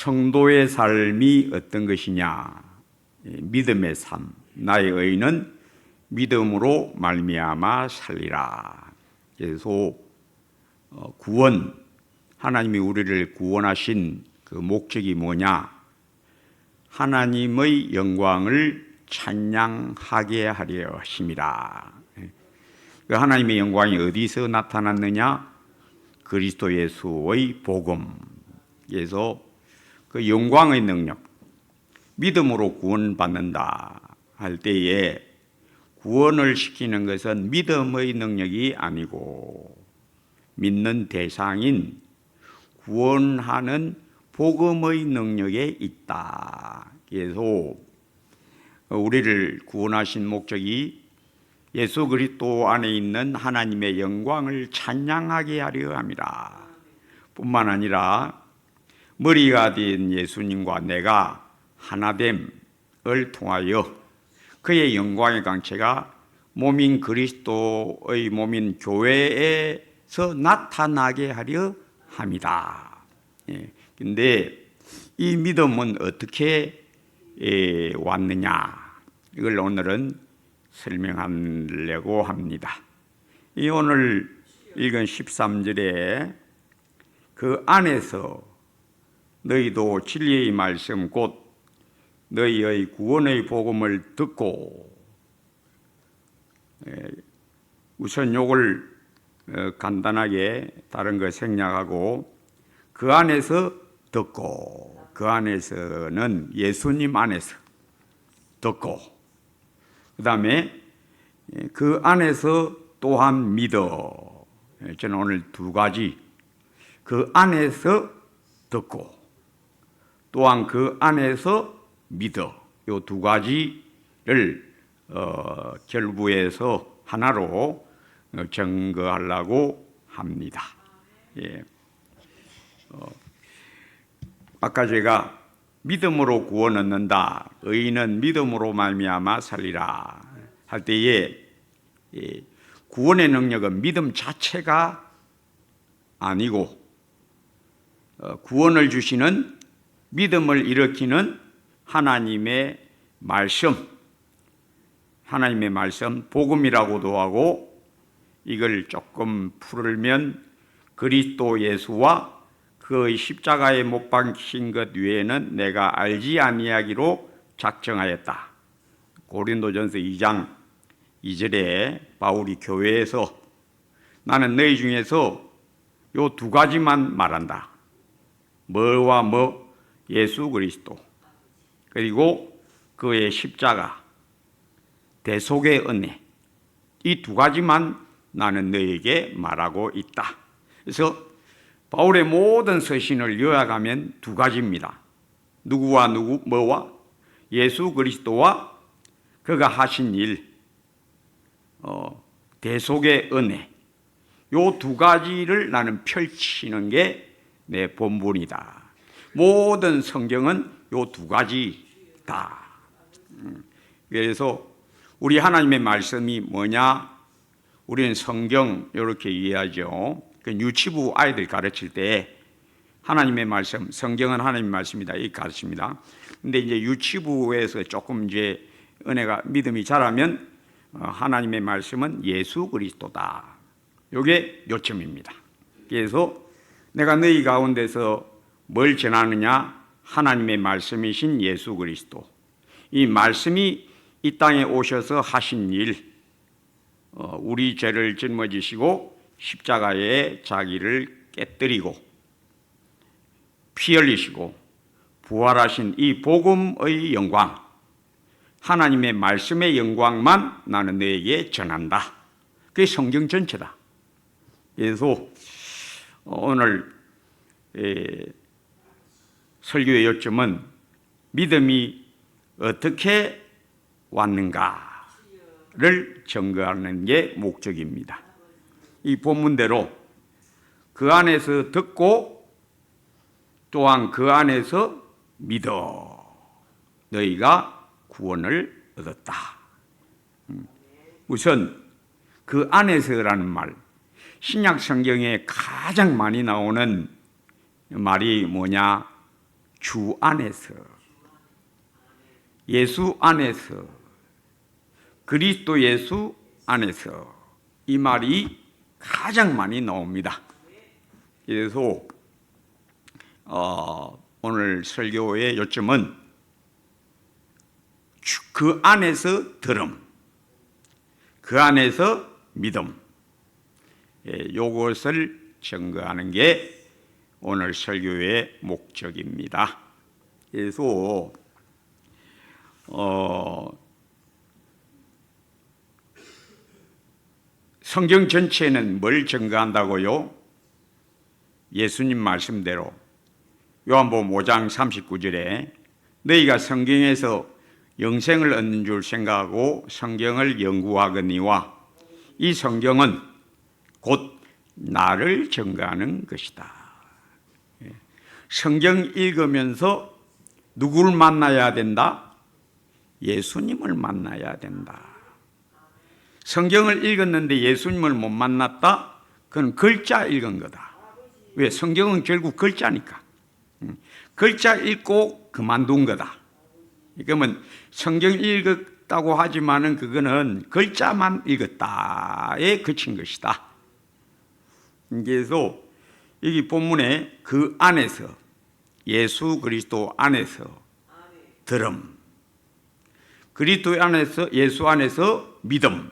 성도의 삶이 어떤 것이냐? 믿음의 삶. 나의 의는 믿음으로 말미암아 살리라. 그래서 구원, 하나님이 우리를 구원하신 그 목적이 뭐냐? 하나님의 영광을 찬양하게 하려 하심이라. 그 하나님의 영광이 어디서 나타났느냐? 그리스도 예수의 복음. 그래서 그 영광의 능력, 믿음으로 구원받는다 할 때에 구원을 시키는 것은 믿음의 능력이 아니고 믿는 대상인 구원하는 복음의 능력에 있다. 그래서 우리를 구원하신 목적이 예수 그리스도 안에 있는 하나님의 영광을 찬양하게 하려 함이라. 뿐만 아니라 머리가 된 예수님과 내가 하나됨을 통하여 그의 영광의 강체가 몸인 그리스도의 몸인 교회에서 나타나게 하려 합니다. 근데 이 믿음은 어떻게 왔느냐? 이걸 오늘은 설명하려고 합니다. 이 오늘 읽은 13절에 그 안에서 너희도 진리의 말씀 곧 너희의 구원의 복음을 듣고, 우선 요걸 간단하게 다른 거 생략하고 그 안에서 듣고, 그 안에서는 예수님 안에서 듣고, 그 다음에 그 안에서 또한 믿어. 저는 오늘 두 가지, 그 안에서 듣고 또한 그 안에서 믿어, 이 두 가지를 결부해서 하나로 증거하려고 합니다. 아까 제가 믿음으로 구원 얻는다, 의인은 믿음으로 말미암아 살리라 할 때에 구원의 능력은 믿음 자체가 아니고 구원을 주시는, 믿음을 일으키는 하나님의 말씀, 복음이라고도 하고, 이걸 조금 풀면 그리스도 예수와 그의 십자가에 못 박힌 것 외에는 내가 알지 아니하기로 작정하였다. 고린도전서 2장 2절에 바울이 교회에서 나는 너희 중에서 요 두 가지만 말한다. 뭐와 뭐? 예수 그리스도, 그리고 그의 십자가, 대속의 은혜, 이 두 가지만 나는 너에게 말하고 있다. 그래서 바울의 모든 서신을 요약하면 두 가지입니다. 누구와 누구, 뭐와? 예수 그리스도와 그가 하신 일, 대속의 은혜, 요 두 가지를 나는 펼치는 게 내 본분이다. 모든 성경은 요 두 가지다. 그래서 우리 하나님의 말씀이 뭐냐? 우리는 성경 이렇게 이해하죠. 그 유치부 아이들 가르칠 때 하나님의 말씀, 성경은 하나님의 말씀이다 이렇게 가르칩니다. 근데 이제 유치부에서 조금 이제 은혜가, 믿음이 자라면 하나님의 말씀은 예수 그리스도다. 이게 요점입니다. 그래서 내가 너희 가운데서 뭘 전하느냐? 하나님의 말씀이신 예수 그리스도, 이 말씀이 이 땅에 오셔서 하신 일, 우리 죄를 짊어지시고 십자가에 자기를 깨뜨리고 피 흘리시고 부활하신 이 복음의 영광, 하나님의 말씀의 영광만 나는 너에게 전한다. 그게 성경 전체다. 그래서 오늘 설교의 요점은 믿음이 어떻게 왔는가를 증거하는 게 목적입니다. 이 본문대로 그 안에서 듣고 또한 그 안에서 믿어 너희가 구원을 얻었다. 우선 그 안에서라는 말, 신약 성경에 가장 많이 나오는 말이 뭐냐? 주 안에서, 예수 안에서, 그리스도 예수 안에서, 이 말이 가장 많이 나옵니다. 그래서 오늘 설교의 요점은 그 안에서 들음, 그 안에서 믿음, 이것을 증거하는 게 오늘 설교의 목적입니다. 그래서 성경 전체는 뭘 증거한다고요? 예수님 말씀대로 요한복음 5장 39절에 너희가 성경에서 영생을 얻는 줄 생각하고 성경을 연구하거니와 이 성경은 곧 나를 증거하는 것이다. 성경 읽으면서 누구를 만나야 된다? 예수님을 만나야 된다. 성경을 읽었는데 예수님을 못 만났다? 그건 글자 읽은 거다. 왜? 성경은 결국 글자니까. 글자 읽고 그만둔 거다. 그러면 성경 읽었다고 하지만은 그거는 글자만 읽었다에 그친 것이다. 그래서 여기 본문에 그 안에서, 예수 그리스도 안에서 들음, 그리스도 안에서, 예수 안에서 믿음,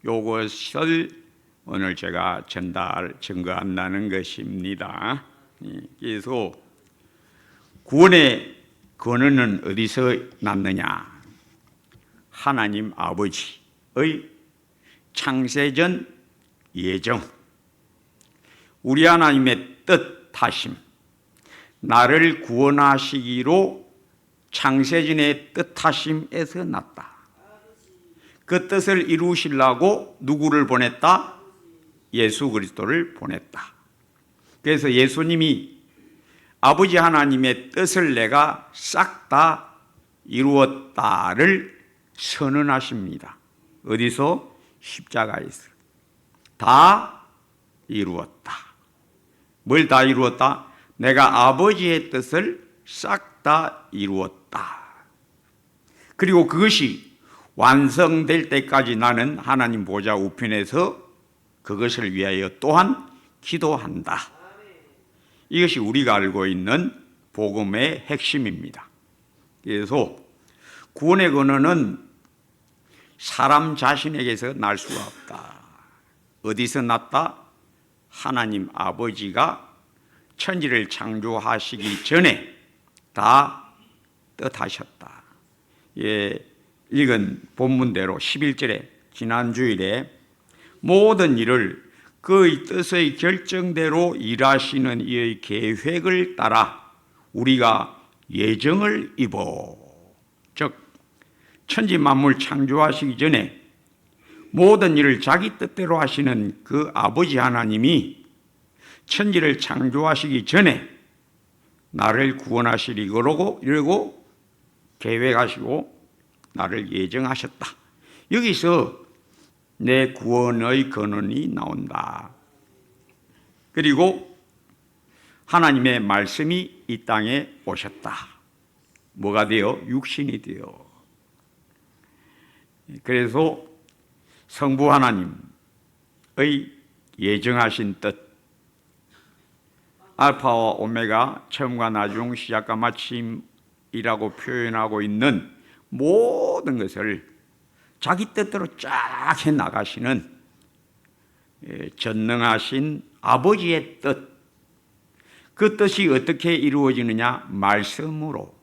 요것을 오늘 제가 증거한다는 것입니다. 그래서 구원의 근원은 어디서 났느냐? 하나님 아버지의 창세전 예정, 우리 하나님의 뜻하심, 나를 구원하시기로 창세전의 뜻하심에서 났다. 그 뜻을 이루시려고 누구를 보냈다? 예수 그리스도를 보냈다. 그래서 예수님이 아버지 하나님의 뜻을 내가 싹 다 이루었다를 선언하십니다. 어디서? 십자가에서. 다 이루었다. 뭘 다 이루었다? 내가 아버지의 뜻을 싹 다 이루었다. 그리고 그것이 완성될 때까지 나는 하나님 보좌 우편에서 그것을 위하여 또한 기도한다. 이것이 우리가 알고 있는 복음의 핵심입니다. 그래서 구원의 근원은 사람 자신에게서 날 수가 없다. 어디서 났다? 하나님 아버지가 천지를 창조하시기 전에 다 뜻하셨다. 읽은 본문대로 11절에 지난 주일에 모든 일을 그의 뜻의 결정대로 일하시는 이의 계획을 따라 우리가 예정을 입어, 즉 천지 만물 창조하시기 전에 모든 일을 자기 뜻대로 하시는 그 아버지 하나님이 천지를 창조하시기 전에 나를 구원하시려고 이러고 계획하시고 나를 예정하셨다. 여기서 내 구원의 근원이 나온다. 그리고 하나님의 말씀이 이 땅에 오셨다. 뭐가 되어? 육신이 되어. 그래서 성부 하나님의 예정하신 뜻, 알파와 오메가, 처음과 나중, 시작과 마침이라고 표현하고 있는 모든 것을 자기 뜻대로 쫙 해나가시는 전능하신 아버지의 뜻, 그 뜻이 어떻게 이루어지느냐? 말씀으로.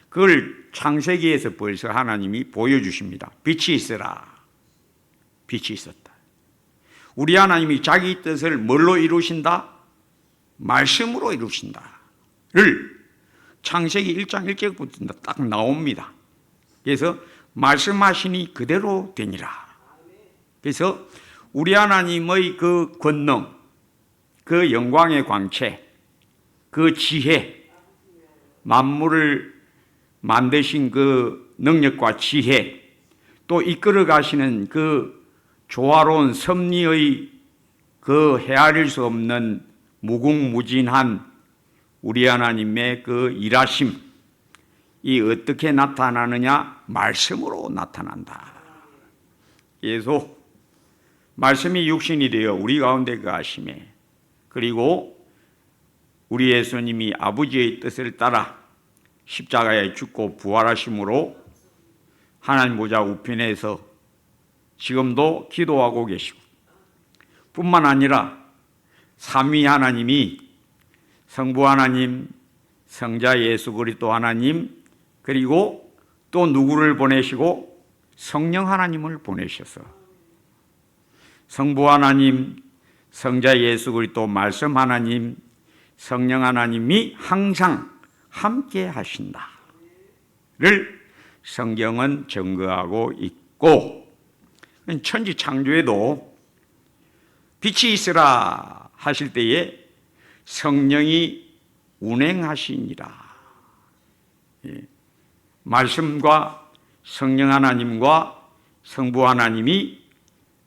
그걸 창세기에서 벌써 하나님이 보여주십니다. 빛이 있어라. 빛이 있었다. 우리 하나님이 자기 뜻을 뭘로 이루신다? 말씀으로 이루신다를 창세기 1장 1절부터 딱 나옵니다. 그래서 말씀하시니 그대로 되니라. 그래서 우리 하나님의 그 권능, 그 영광의 광채, 그 지혜, 만물을 만드신 그 능력과 지혜, 또 이끌어 가시는 그 조화로운 섭리의 그 헤아릴 수 없는 무궁무진한 우리 하나님의 그 일하심, 이 어떻게 나타나느냐? 말씀으로 나타난다. 그래서 말씀이 육신이 되어 우리 가운데 거하심에, 그리고 우리 예수님이 아버지의 뜻을 따라 십자가에 죽고 부활하심으로 하나님 보좌 우편에서 지금도 기도하고 계시고, 뿐만 아니라 삼위 하나님이 성부 하나님, 성자 예수 그리스도 하나님, 그리고 또 누구를 보내시고 성령 하나님을 보내셔서 성부 하나님, 성자 예수 그리스도 말씀 하나님, 성령 하나님이 항상 함께 하신다를 성경은 증거하고 있고, 천지 창조에도 빛이 있으라 하실 때에 성령이 운행하시니라. 말씀과 성령 하나님과 성부 하나님이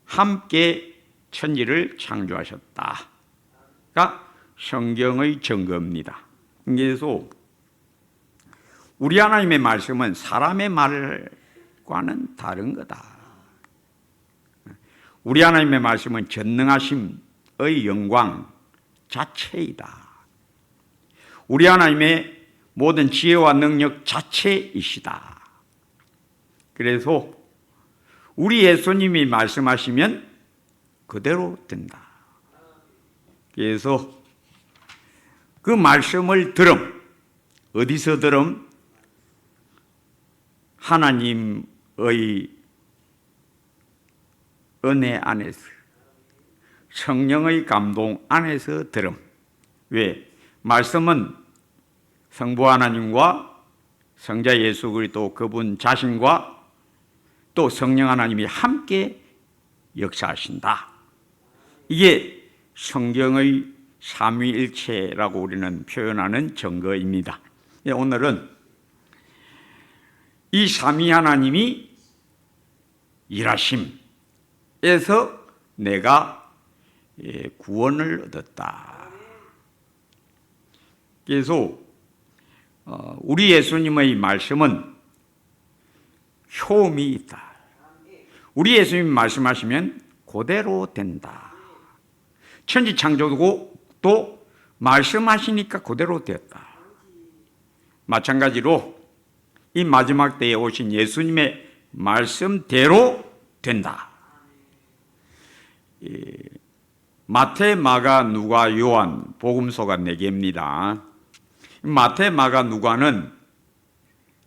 함께 천지를 창조하셨다가 성경의 증거입니다. 그래서 우리 하나님의 말씀은 사람의 말과는 다른 거다. 우리 하나님의 말씀은 전능하심의 영광 자체이다. 우리 하나님의 모든 지혜와 능력 자체이시다. 그래서 우리 예수님이 말씀하시면 그대로 된다. 그래서 그 말씀을 들음, 어디서 들음? 하나님의 은혜 안에서, 성령의 감동 안에서 들음. 왜? 말씀은 성부 하나님과 성자 예수 그리스도 그분 자신과 또 성령 하나님이 함께 역사하신다. 이게 성경의 삼위일체라고 우리는 표현하는 증거입니다. 오늘은 이 삼위 하나님이 일하심에서 내가 구원을 얻었다. 그래서 우리 예수님의 말씀은 효험이 있다. 우리 예수님이 말씀하시면 그대로 된다. 천지 창조고 또 말씀하시니까 그대로 되었다. 마찬가지로 이 마지막 때에 오신 예수님의 말씀대로 된다. 마태, 마가, 누가, 요한 복음서가 4개입니다. 마태, 마가, 누가는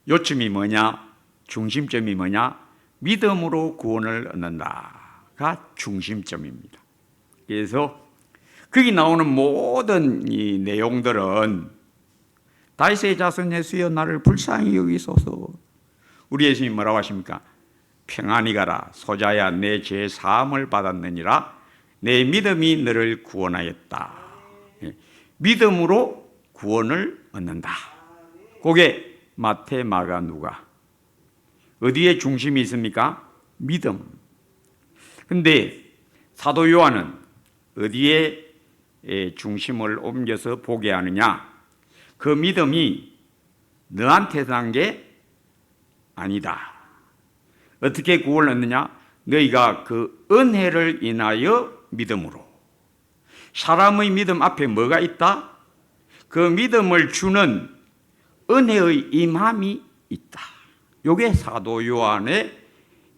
요점이 뭐냐? 중심점이 뭐냐? 믿음으로 구원을 얻는다가 중심점입니다. 그래서 거기 나오는 모든 이 내용들은 다윗의 자손 예수여 나를 불쌍히 여기소서. 우리 예수님 뭐라고 하십니까? 평안히 가라. 소자야 내 죄 사함을 받았느니라. 내 믿음이 너를 구원하였다. 믿음으로 구원을 얻는다. 그게 마태, 마가, 누가. 어디에 중심이 있습니까? 믿음. 근데 사도 요한은 어디에 중심을 옮겨서 보게 하느냐? 그 믿음이 너한테 난 게 아니다. 어떻게 구원을 얻느냐? 너희가 그 은혜를 인하여 믿음으로. 사람의 믿음 앞에 뭐가 있다? 그 믿음을 주는 은혜의 임함이 있다. 이게 사도 요한의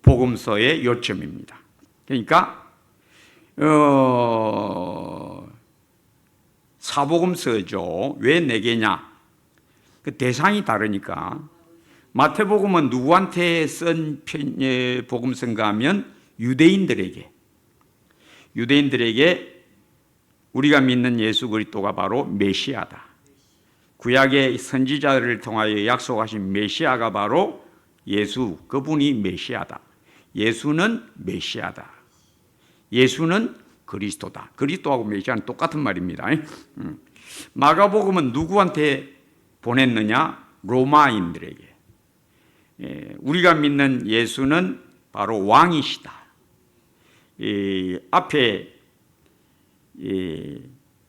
복음서의 요점입니다. 그러니까 사복음서죠. 왜 4개냐? 그 대상이 다르니까. 마태복음은 누구한테 쓴 복음서인가 하면 유대인들에게 우리가 믿는 예수 그리스도가 바로 메시아다. 구약의 선지자들을 통하여 약속하신 메시아가 바로 예수, 그분이 메시아다. 예수는 메시아다. 예수는 그리스도다. 그리스도하고 메시아는 똑같은 말입니다. 마가복음은 누구한테 보냈느냐? 로마인들에게. 우리가 믿는 예수는 바로 왕이시다. 앞에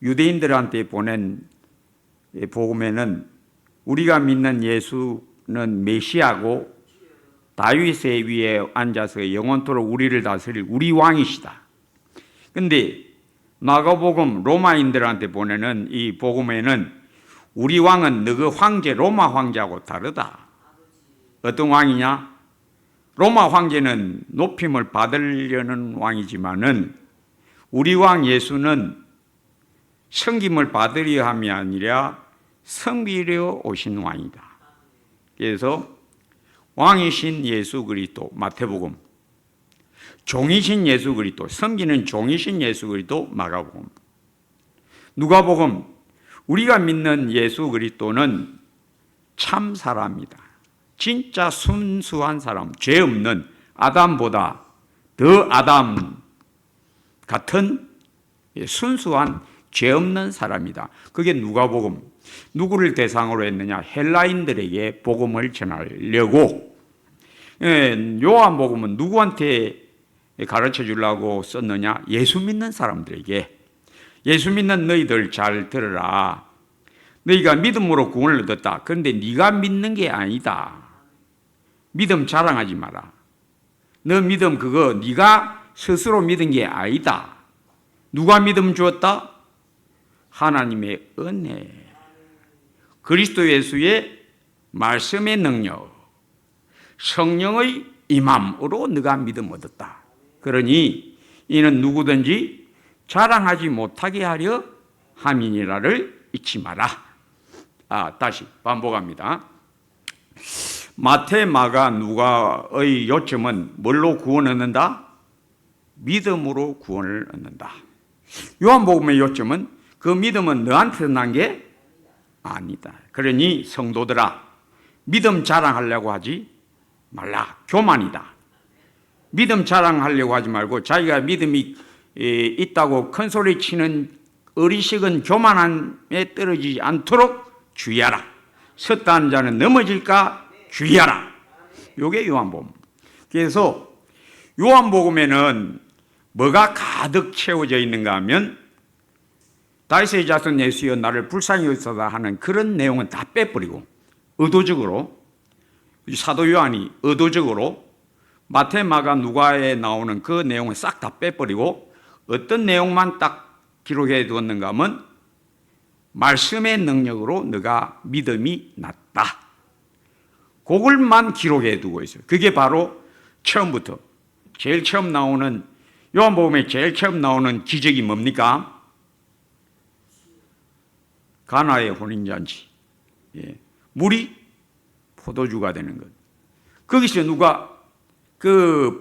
유대인들한테 보낸 복음에는 우리가 믿는 예수는 메시아고 다윗의 위에 앉아서 영원토록 우리를 다스릴 우리 왕이시다. 근데 마가복음 로마인들한테 보내는 이 복음에는 우리 왕은 너그 황제 로마 황제하고 다르다. 어떤 왕이냐? 로마 황제는 높임을 받으려는 왕이지만은 우리 왕 예수는 섬김을 받으려 함이 아니라 섬기려 오신 왕이다. 그래서 왕이신 예수 그리스도 마태복음, 종이신 예수 그리스도, 섬기는 종이신 예수 그리스도 마가복음, 누가복음, 우리가 믿는 예수 그리스도는 참 사람이다. 진짜 순수한 사람, 죄 없는 아담보다 더 아담 같은 순수한 죄 없는 사람이다. 그게 누가복음. 누구를 대상으로 했느냐? 헬라인들에게 복음을 전하려고. 요한복음은 누구한테 가르쳐 주려고 썼느냐? 예수 믿는 사람들에게. 예수 믿는 너희들 잘 들으라. 너희가 믿음으로 구원을 얻었다. 그런데 네가 믿는 게 아니다. 믿음 자랑하지 마라. 너 믿음 그거 네가 스스로 믿은 게 아니다. 누가 믿음 주었다? 하나님의 은혜, 그리스도 예수의 말씀의 능력, 성령의 임함으로 네가 믿음 얻었다. 그러니 이는 누구든지 자랑하지 못하게 하려 함이니라를 잊지 마라. 다시 반복합니다. 마태, 마가, 누가의 요점은 뭘로 구원 얻는다? 믿음으로 구원을 얻는다. 요한복음의 요점은 그 믿음은 너한테 난 게 아니다. 그러니 성도들아, 믿음 자랑하려고 하지 말라. 교만이다. 믿음 자랑하려고 하지 말고 자기가 믿음이 있다고 큰 소리 치는 어리석은 교만함에 떨어지지 않도록 주의하라. 섰다는 자는 넘어질까 주의하라. 이게 요한복음. 그래서 요한복음에는 뭐가 가득 채워져 있는가 하면 다윗의 자손 예수여 나를 불쌍히 여기소서 하는 그런 내용은 다 빼버리고 의도적으로 사도 요한이 의도적으로 마태, 마가, 누가에 나오는 그 내용을 싹 다 빼버리고 어떤 내용만 딱 기록해 두었는가 하면 말씀의 능력으로 너가 믿음이 났다. 그걸만 기록해 두고 있어요. 그게 바로 처음부터 제일 처음 나오는 요한복음에 제일 처음 나오는 기적이 뭡니까? 가나의 혼인잔치. 물이 포도주가 되는 것. 거기서 누가 그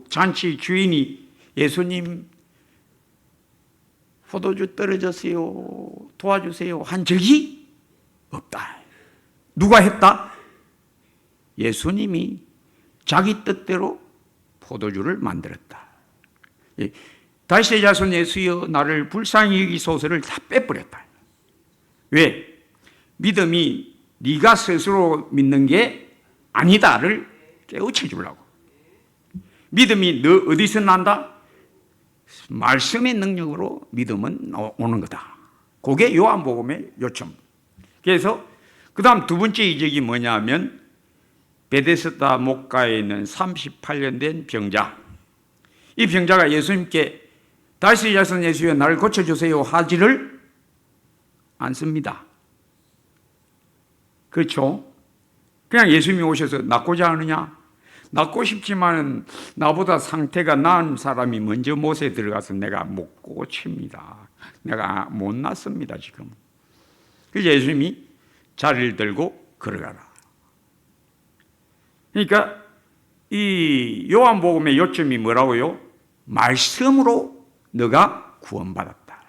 잔치 주인이 예수님 포도주 떨어졌어요. 도와주세요. 한 적이 없다. 누가 했다? 예수님이 자기 뜻대로 포도주를 만들었다. 다윗의 자손 예수여 나를 불쌍히 여기소서를 다 빼버렸다. 왜? 믿음이 네가 스스로 믿는 게 아니다를 깨우쳐 주려고. 믿음이 너 어디서 난다? 말씀의 능력으로 믿음은 오는 거다. 그게 요한복음의 요점. 그래서 그 다음 두 번째 이적이 뭐냐면 베데스다 목가에 있는 38년 된 병자. 이 병자가 예수님께 다윗의 자손 예수여 나를 고쳐주세요 하지를 않습니다. 그렇죠? 그냥 예수님이 오셔서 낫고자 하느냐? 낫고 싶지만 나보다 상태가 나은 사람이 먼저 못에 들어가서 내가 못 고칩니다. 내가 못 낫습니다 지금. 그래서 예수님이 자리를 들고 걸어가라. 그러니까 이 요한복음의 요점이 뭐라고요? 말씀으로 너가 구원받았다.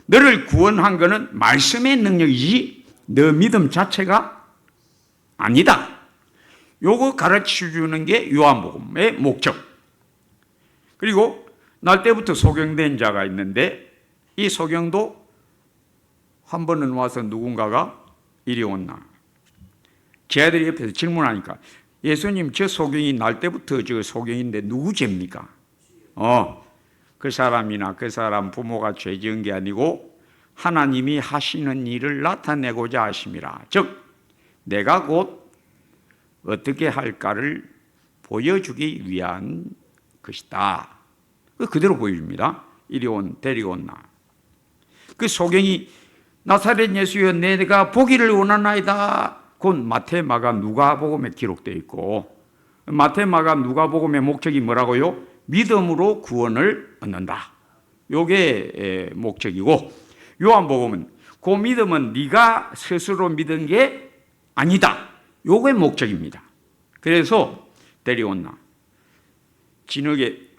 너를 구원한 것은 말씀의 능력이지 너 믿음 자체가 아니다. 요거 가르쳐 주는 게 요한복음의 목적. 그리고 날 때부터 소경된 자가 있는데 이 소경도 한 번은 와서 누군가가 이리 온나. 제 아들이 옆에서 질문하니까 예수님 저 소경이 날 때부터 저 소경인데 누구 죄입니까? 그 사람이나 그 사람 부모가 죄 지은 게 아니고 하나님이 하시는 일을 나타내고자 하심이라. 즉 내가 곧 어떻게 할까를 보여주기 위한 것이다. 그대로 보여줍니다. 이리 온 데리고 온 나. 그 소경이 나사렛 예수여 내가 보기를 원하나이다. 곧 마태, 마가, 누가복음에 기록되어 있고, 마태, 마가, 누가복음의 목적이 뭐라고요? 믿음으로 구원을 얻는다. 요게 목적이고, 요한복음은 그 믿음은 네가 스스로 믿은 게 아니다. 요게 목적입니다. 그래서 데려온 나. 진흙에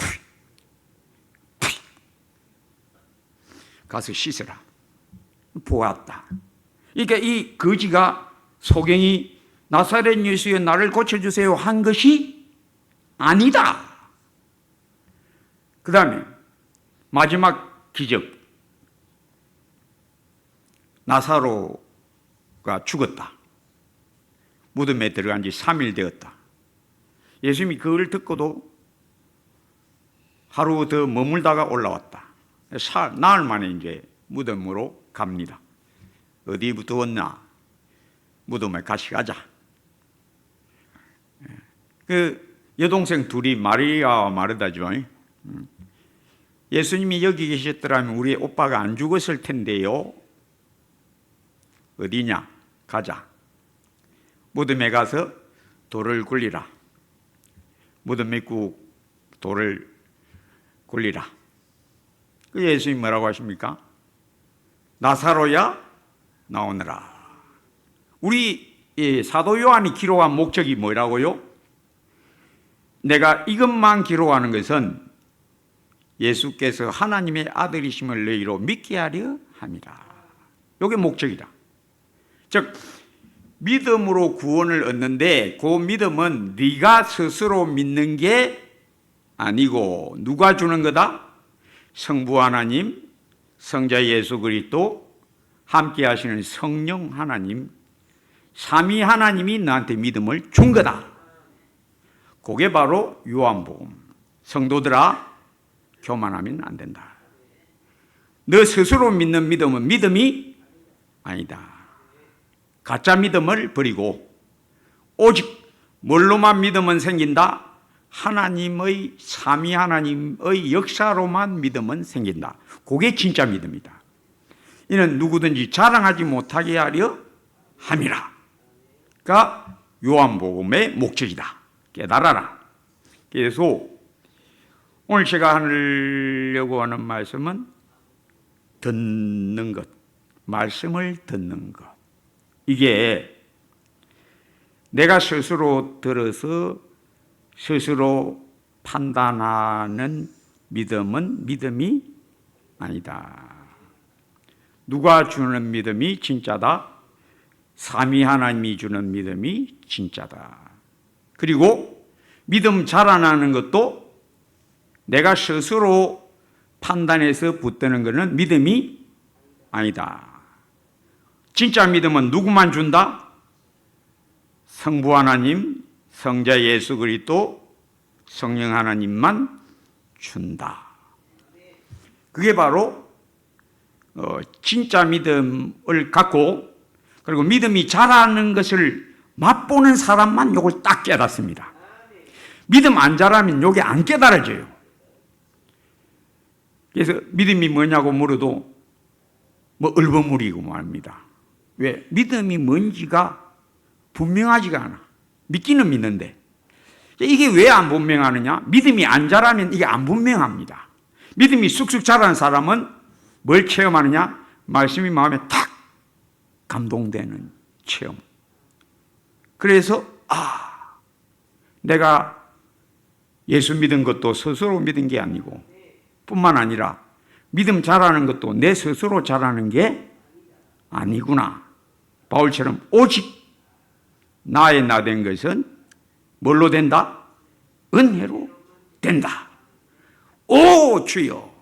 가서 씻으라. 보았다. 그러니까 이 거지가 소경이 나사렛 예수여 나를 고쳐주세요 한 것이 아니다. 그 다음에 마지막 기적. 나사로가 죽었다. 무덤에 들어간 지 3일 되었다. 예수님이 그걸 듣고도 하루 더 머물다가 올라왔다. 나흘 만에 이제 무덤으로 갑니다. 어디부터 왔나? 무덤에 같이 가자. 그 여동생 둘이 마리아와 마르다죠. 예수님이 여기 계셨더라면 우리 오빠가 안 죽었을 텐데요. 어디냐? 가자. 무덤에 가서 돌을 굴리라. 무덤에 꾹 돌을 굴리라. 그 예수님 뭐라고 하십니까? 나사로야 나오너라. 우리 사도 요한이 기록한 목적이 뭐라고요? 내가 이것만 기록하는 것은 예수께서 하나님의 아들이심을 너희로 믿게 하려 함이라. 이게 목적이다. 즉 믿음으로 구원을 얻는데 그 믿음은 네가 스스로 믿는 게 아니고 누가 주는 거다? 성부 하나님, 성자 예수 그리스도, 함께 하시는 성령 하나님, 삼위 하나님이 너한테 믿음을 준 거다. 그게 바로 요한복음. 성도들아 교만하면 안 된다. 너 스스로 믿는 믿음은 믿음이 아니다. 가짜 믿음을 버리고 오직 뭘로만 믿음은 생긴다? 하나님의 삼위 하나님의 역사로만 믿음은 생긴다. 그게 진짜 믿음이다. 이는 누구든지 자랑하지 못하게 하려 함이라. 가 요한복음의 목적이다. 깨달아라. 그래서 오늘 제가 하려고 하는 말씀은 듣는 것, 말씀을 듣는 것. 이게 내가 스스로 들어서 스스로 판단하는 믿음은 믿음이 아니다. 누가 주는 믿음이 진짜다? 삼위 하나님이 주는 믿음이 진짜다. 그리고 믿음 자라나는 것도 내가 스스로 판단해서 붙드는 것은 믿음이 아니다. 진짜 믿음은 누구만 준다? 성부 하나님, 성자 예수 그리스도, 성령 하나님만 준다. 그게 바로 진짜 믿음을 갖고 그리고 믿음이 자라는 것을 맛보는 사람만 이걸 딱 깨닫습니다. 믿음 안 자라면 이게 안 깨달아져요. 그래서 믿음이 뭐냐고 물어도 뭐 얼버무리고 말합니다. 왜? 믿음이 뭔지가 분명하지가 않아. 믿기는 믿는데 이게 왜 안 분명하느냐? 믿음이 안 자라면 이게 안 분명합니다. 믿음이 쑥쑥 자라는 사람은 뭘 체험하느냐? 말씀이 마음에 탁 감동되는 체험. 그래서 내가 예수 믿은 것도 스스로 믿은 게 아니고 뿐만 아니라 믿음 자라는 것도 내 스스로 자라는 게 아니구나. 바울처럼 오직 나의 나 된 것은 뭘로 된다? 은혜로 된다. 오 주여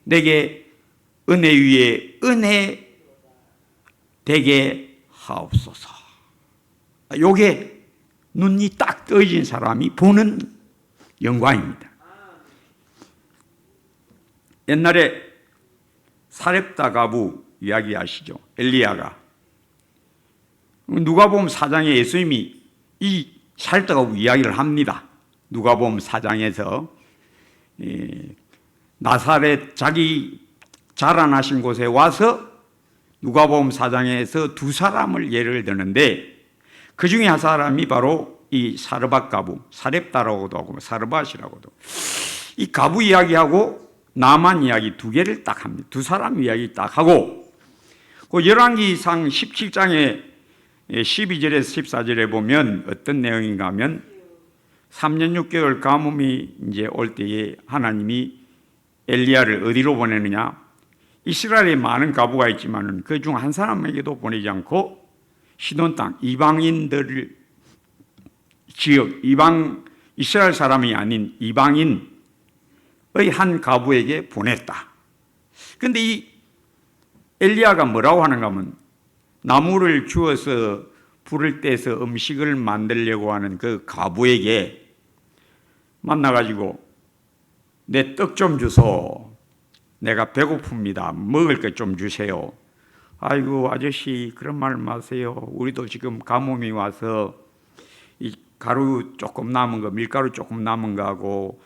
내게 은혜 위에 은혜 되게 하옵소서. 요게 눈이 딱 떠진 사람이 보는 영광입니다. 옛날에 사렙다 가부 이야기 아시죠? 엘리야가. 누가복음 4장에 예수님이 이 사렙다 가부 이야기를 합니다. 누가복음 4장에서 나사렛 자기 자라나신 곳에 와서 누가복음 4장에서 두 사람을 예를 드는데 그 중에 한 사람이 바로 이 사르밧 가부, 사렙다라고도 하고 사르밧이라고도. 이 가부 이야기하고 나만 이야기 두 개를 딱 합니다. 두 사람 이야기 딱 하고 그 열왕기상 17장에 12절에서 14절에 보면 어떤 내용인가 하면 3년 6개월 가뭄이 이제 올 때에 하나님이 엘리야를 어디로 보내느냐? 이스라엘에 많은 가부가 있지만은 그 중 한 사람에게도 보내지 않고 시돈 땅 이방인들 지역 이스라엘 사람이 아닌 이방인의 한 가부에게 보냈다. 그런데 이 엘리야가 뭐라고 하는가 하면 나무를 주어서 불을 떼서 음식을 만들려고 하는 그 가부에게 만나가지고 내 떡 좀 주소. 내가 배고픕니다. 먹을 것 좀 주세요. 아이고 아저씨 그런 말 마세요. 우리도 지금 가뭄이 와서 이 가루 조금 남은 거, 밀가루 조금 남은 거하고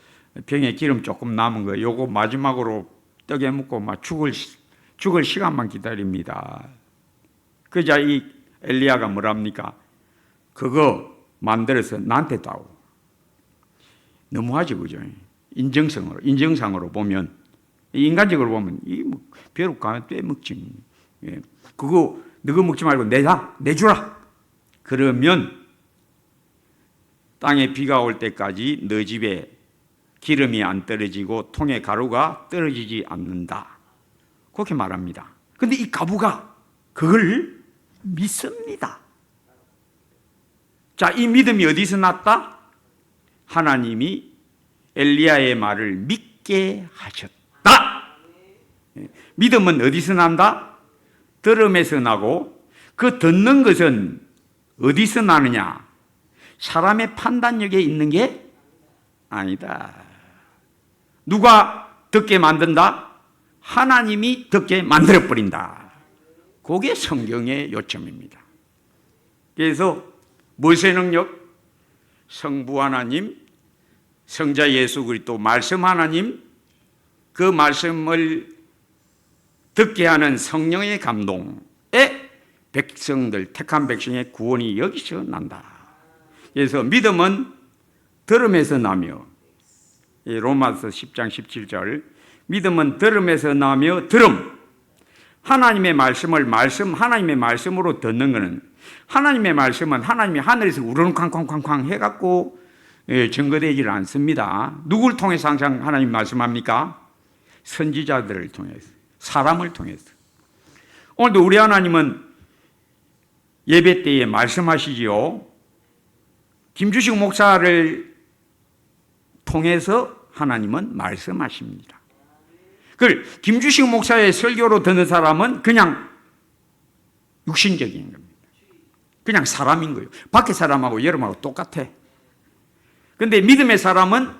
병에 기름 조금 남은 거 요거 마지막으로 떡에 묻고 막 죽을 시간만 기다립니다. 그자 이 엘리야가 뭐랍니까? 그거 만들어서 나한테 다오. 너무하지 그죠? 인정상으로 보면 인간적으로 보면 이 뭐 벼룩 가면 빼먹지. 예. 그거 너가 먹지 말고 내주라. 그러면 땅에 비가 올 때까지 너 집에 기름이 안 떨어지고 통에 가루가 떨어지지 않는다. 그렇게 말합니다. 그런데 이 가부가 그걸 믿습니다. 자, 이 믿음이 어디서 났다? 하나님이 엘리야의 말을 믿게 하셨다. 믿음은 어디서 난다? 들음에서 나고 그 듣는 것은 어디서 나느냐? 사람의 판단력에 있는 게 아니다. 누가 듣게 만든다? 하나님이 듣게 만들어버린다. 그게 성경의 요점입니다. 그래서 무엇의 능력? 성부 하나님, 성자 예수 그리스도 말씀 하나님, 그 말씀을 듣게 하는 성령의 감동에 백성들, 택한 백성의 구원이 여기서 난다. 그래서 믿음은 들음에서 나며, 로마서 10장 17절, 믿음은 들음에서 나며 들음, 하나님의 말씀을 하나님의 말씀으로 듣는 것은 하나님의 말씀은 하나님이 하늘에서 우르릉쾅쾅쾅쾅 해갖고 증거되지를 않습니다. 누구를 통해서 항상 하나님 말씀합니까? 선지자들을 통해서, 사람을 통해서. 오늘도 우리 하나님은 예배 때에 말씀하시지요. 김주식 목사를 통해서 하나님은 말씀하십니다. 그걸 김주식 목사의 설교로 듣는 사람은 그냥 육신적인 겁니다. 그냥 사람인 거예요. 밖에 사람하고 여러분하고 똑같아. 그런데 믿음의 사람은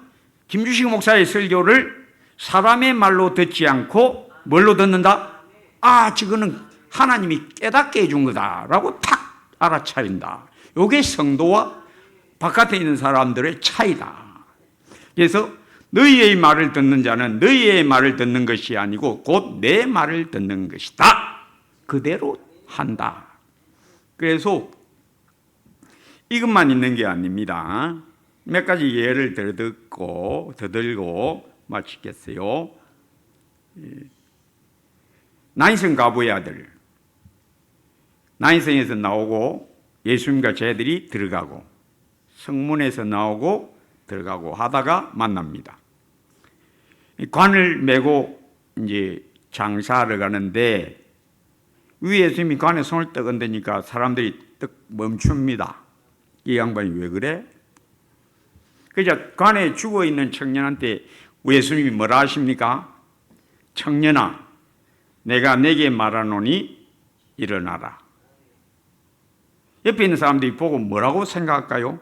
김주식 목사의 설교를 사람의 말로 듣지 않고 뭘로 듣는다? 아, 저거는 하나님이 깨닫게 해준 거다라고 탁 알아차린다. 이게 성도와 바깥에 있는 사람들의 차이다. 그래서 너희의 말을 듣는 자는 너희의 말을 듣는 것이 아니고 곧 내 말을 듣는 것이다. 그대로 한다. 그래서 이것만 있는 게 아닙니다. 몇 가지 예를 더 들고 마치겠어요. 나인성 가부의 아들, 나인성에서 나오고 예수님과 쟤들이 들어가고 성문에서 나오고 들어가고 하다가 만납니다. 관을 메고 이제 장사하러 가는데 위 예수님이 관에 손을 떡 얹으니까 사람들이 떡 멈춥니다. 이 양반이 왜 그래? 그래서 관에 죽어있는 청년한테 예수님이 뭐라 하십니까? 청년아, 내가 내게 말하노니 일어나라. 옆에 있는 사람들이 보고 뭐라고 생각할까요?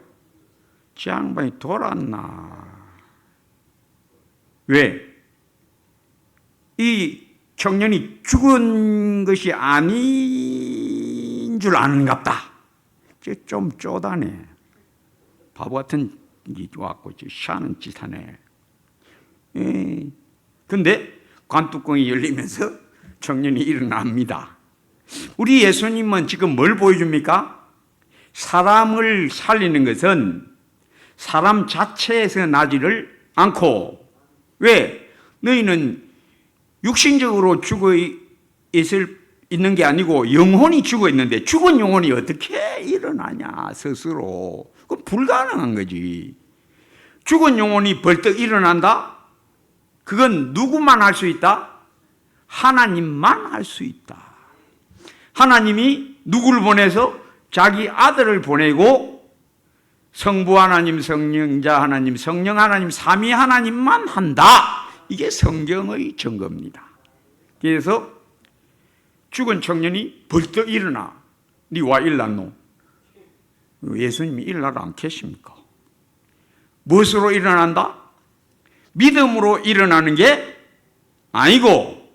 저 양반이 돌았나? 왜? 이 청년이 죽은 것이 아닌 줄 아는갑다. 좀 쪼다네. 바보 같은 게 왔고 희한한 짓 하네. 근데 관뚜껑이 열리면서 청년이 일어납니다. 우리 예수님은 지금 뭘 보여줍니까? 사람을 살리는 것은 사람 자체에서 나지를 않고, 왜? 너희는 육신적으로 죽어 있는 게 아니고 영혼이 죽어 있는데 죽은 영혼이 어떻게 일어나냐 스스로. 그건 불가능한 거지. 죽은 영혼이 벌떡 일어난다? 그건 누구만 할 수 있다? 하나님만 할 수 있다. 하나님이 누구를 보내서? 자기 아들을 보내고 성부 하나님, 성령자 하나님, 성령 하나님, 삼위 하나님만 한다. 이게 성경의 증거입니다. 그래서 죽은 청년이 벌떡 일어나. 니와 일났노? 예수님이 일어나라 안 계십니까? 무엇으로 일어난다? 믿음으로 일어나는 게 아니고,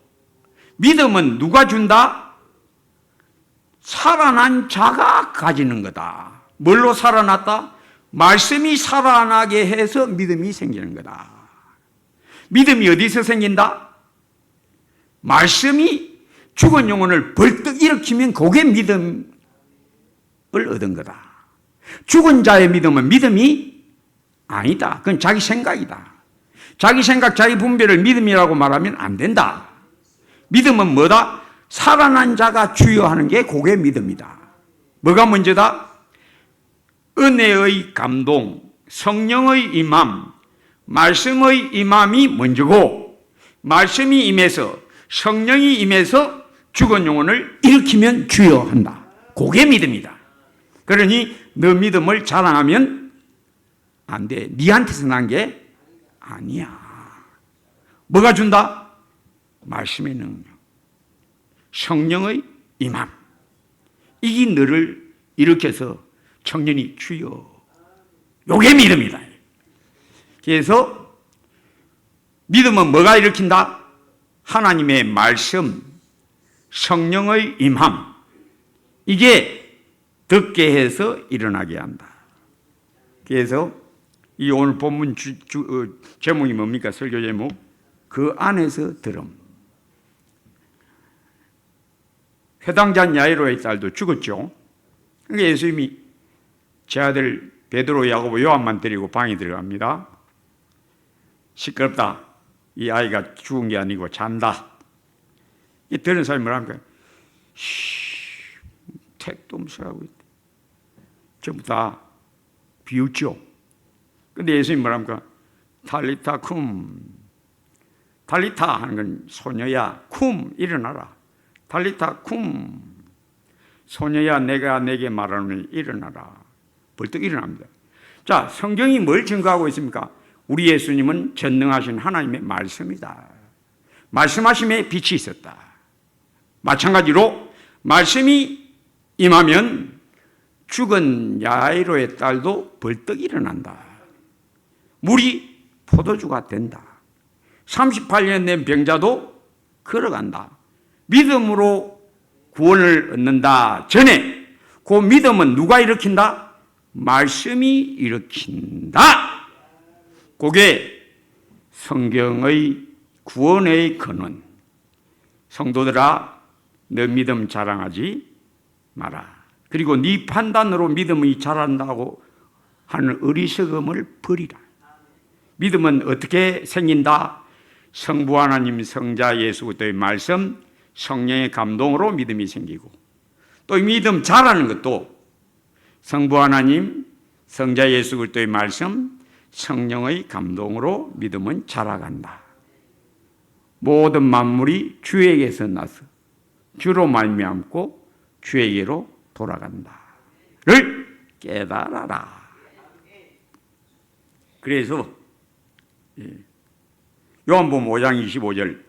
믿음은 누가 준다? 살아난 자가 가지는 거다. 뭘로 살아났다? 말씀이 살아나게 해서 믿음이 생기는 거다. 믿음이 어디서 생긴다? 말씀이 죽은 영혼을 벌떡 일으키면 그게 믿음을 얻은 거다. 죽은 자의 믿음은 믿음이 아니다. 그건 자기 생각이다. 자기 생각, 자기 분별을 믿음이라고 말하면 안 된다. 믿음은 뭐다? 살아난 자가 주여하는 게 그게 믿음이다. 뭐가 먼저다? 은혜의 감동, 성령의 임함, 말씀의 임함이 먼저고, 말씀이 임해서, 성령이 임해서 죽은 영혼을 일으키면 주여한다. 그게 믿음이다. 그러니 너 믿음을 자랑하면 안 돼. 니한테서 난 게 아니야. 뭐가 준다? 말씀의 능력, 성령의 임함. 이게 너를 일으켜서 청년이 주여. 요게 믿음이다. 그래서 믿음은 뭐가 일으킨다? 하나님의 말씀, 성령의 임함. 이게 듣게 해서 일어나게 한다. 그래서 이 오늘 본문 제목이 뭡니까? 설교 제목. 그 안에서 들음. 회당자 야이로의 딸도 죽었죠. 그러니까 예수님이 제 아들 베드로, 야고보, 요한만 데리고 방에 들어갑니다. 시끄럽다. 이 아이가 죽은 게 아니고 잔다. 이 들은 사람이 뭐랍니까? 택도 없이 하고 있다. 전부 다 비웃죠. 근데 예수님이 뭐랍니까? 탈리타 쿰. 탈리타 하는 건 소녀야. 쿰 일어나라. 탈리타 쿰. 소녀야 내가 내게 말하노니 일어나라. 벌떡 일어납니다. 자, 성경이 뭘 증거하고 있습니까? 우리 예수님은 전능하신 하나님의 말씀이다. 말씀하심에 빛이 있었다. 마찬가지로 말씀이 임하면 죽은 야이로의 딸도 벌떡 일어난다. 물이 포도주가 된다. 38년 된 병자도 걸어간다. 믿음으로 구원을 얻는다. 전에 그 믿음은 누가 일으킨다? 말씀이 일으킨다. 그게 성경의 구원의 근원. 성도들아, 너 믿음 자랑하지 마라. 그리고 네 판단으로 믿음이 자란다고 하는 어리석음을 버리라. 믿음은 어떻게 생긴다? 성부 하나님, 성자 예수 그리스도의 말씀, 성령의 감동으로 믿음이 생기고, 또 이 믿음 자라는 것도 성부 하나님, 성자 예수 그리스도의 말씀, 성령의 감동으로 믿음은 자라간다. 모든 만물이 주에게서 나서 주로 말미암고 주에게로 돌아간다를 깨달아라. 그래서 요한복음 5장 25절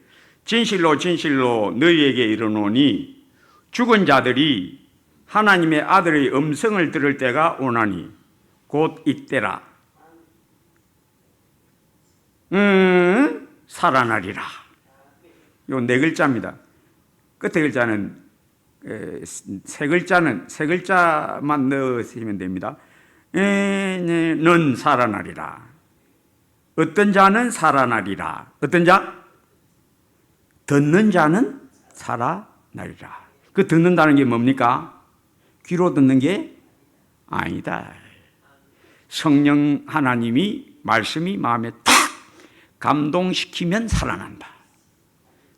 진실로 진실로 너희에게 이르노니 죽은 자들이 하나님의 아들의 음성을 들을 때가 오나니 곧 이때라. 살아나리라. 요 네 글자입니다. 끝에 글자는 세 글자만 넣으시면 됩니다. 는 살아나리라. 어떤 자는 살아나리라. 어떤 자? 듣는 자는 살아나리라. 그 듣는다는 게 뭡니까? 귀로 듣는 게 아니다. 성령 하나님이 말씀이 마음에 탁 감동시키면 살아난다.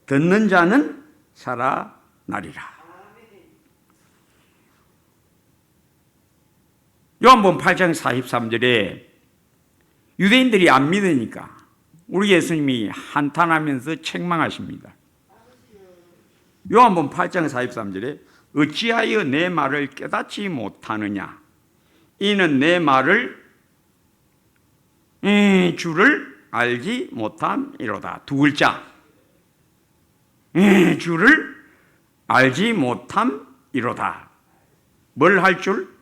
듣는 자는 살아나리라. 요한복음 8장 43절에 유대인들이 안 믿으니까 우리 예수님이 한탄하면서 책망하십니다. 요한복음 8장 43절에 어찌하여 내 말을 깨닫지 못하느냐? 이는 내 말을 주를 알지 못함이로다. 두 글자. 주를 알지 못함이로다. 뭘 할 줄?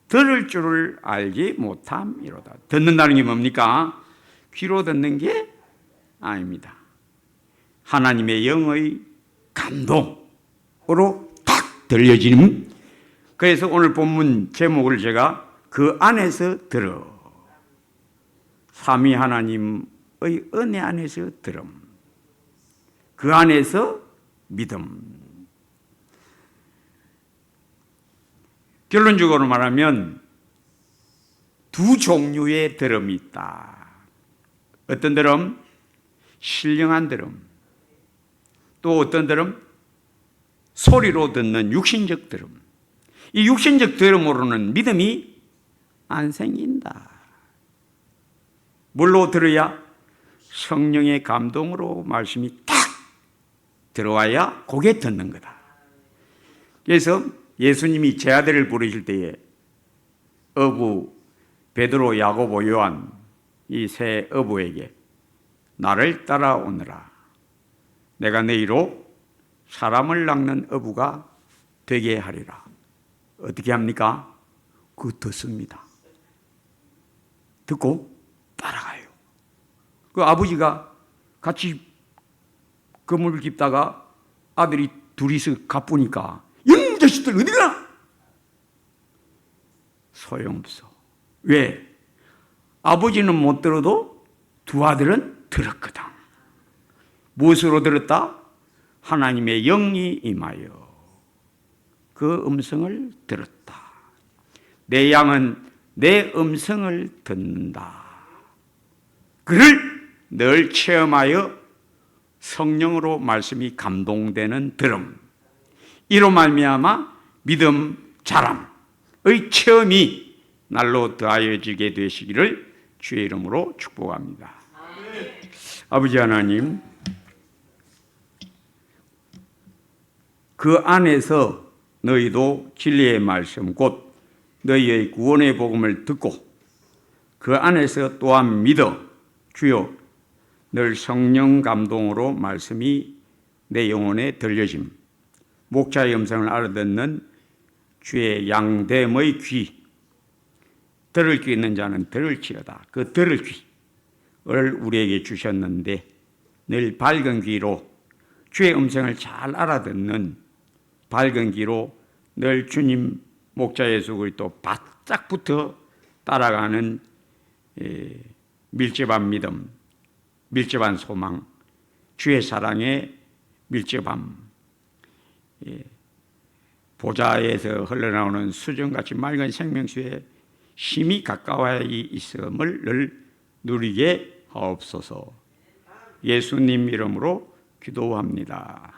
들을 줄을 알지 못함이로다. 듣는다는 게 뭡니까? 귀로 듣는 게 아닙니다. 하나님의 영의 감동으로 탁 들려지는. 그래서 오늘 본문 제목을 제가 그 안에서 들어. 삼위 하나님의 은혜 안에서 들음. 그 안에서 믿음. 결론적으로 말하면 두 종류의 들음이 있다. 어떤 들음? 신령한 들음. 또 어떤 들음? 소리로 듣는 육신적 들음. 이 육신적 들음으로는 믿음이 안 생긴다. 뭘로 들어야? 성령의 감동으로 말씀이 딱 들어와야 그게 듣는 거다. 그래서 예수님이 제 아들을 부르실 때에 어부 베드로, 야고보, 요한 이 세 어부에게 나를 따라오너라. 내가 너희로 사람을 낚는 어부가 되게 하리라. 어떻게 합니까? 듣습니다. 듣고 따라가요. 그 아버지가 같이 그물을 깁다가 아들이 둘이서 가쁘니까 이 자식들 어디 가? 소용없어. 왜? 아버지는 못 들어도 두 아들은 들었거든. 무엇으로 들었다? 하나님의 영이 임하여 그 음성을 들었다. 내 양은 내 음성을 듣는다. 그를 늘 체험하여 성령으로 말씀이 감동되는 들음. 이로 말미암아 믿음, 자람의 체험이 날로 더하여지게 되시기를 주의 이름으로 축복합니다. 아버지 하나님, 그 안에서 너희도 진리의 말씀 곧 너희의 구원의 복음을 듣고 그 안에서 또한 믿어 주여 늘 성령 감동으로 말씀이 내 영혼에 들려짐. 목자의 음성을 알아듣는 주의 양됨의 귀, 들을 귀 있는 자는 들을지어다. 그 들을 귀를 우리에게 주셨는데 늘 밝은 귀로 주의 음성을 잘 알아듣는 밝은 귀로 늘 주님 목자 예수 그리스도 바짝 붙어 따라가는 밀접한 믿음, 밀접한 소망, 주의 사랑에 밀접함, 보좌에서 흘러나오는 수정같이 맑은 생명수에 심히 가까워 있음을 늘 누리게 하옵소서. 예수님 이름으로 기도합니다.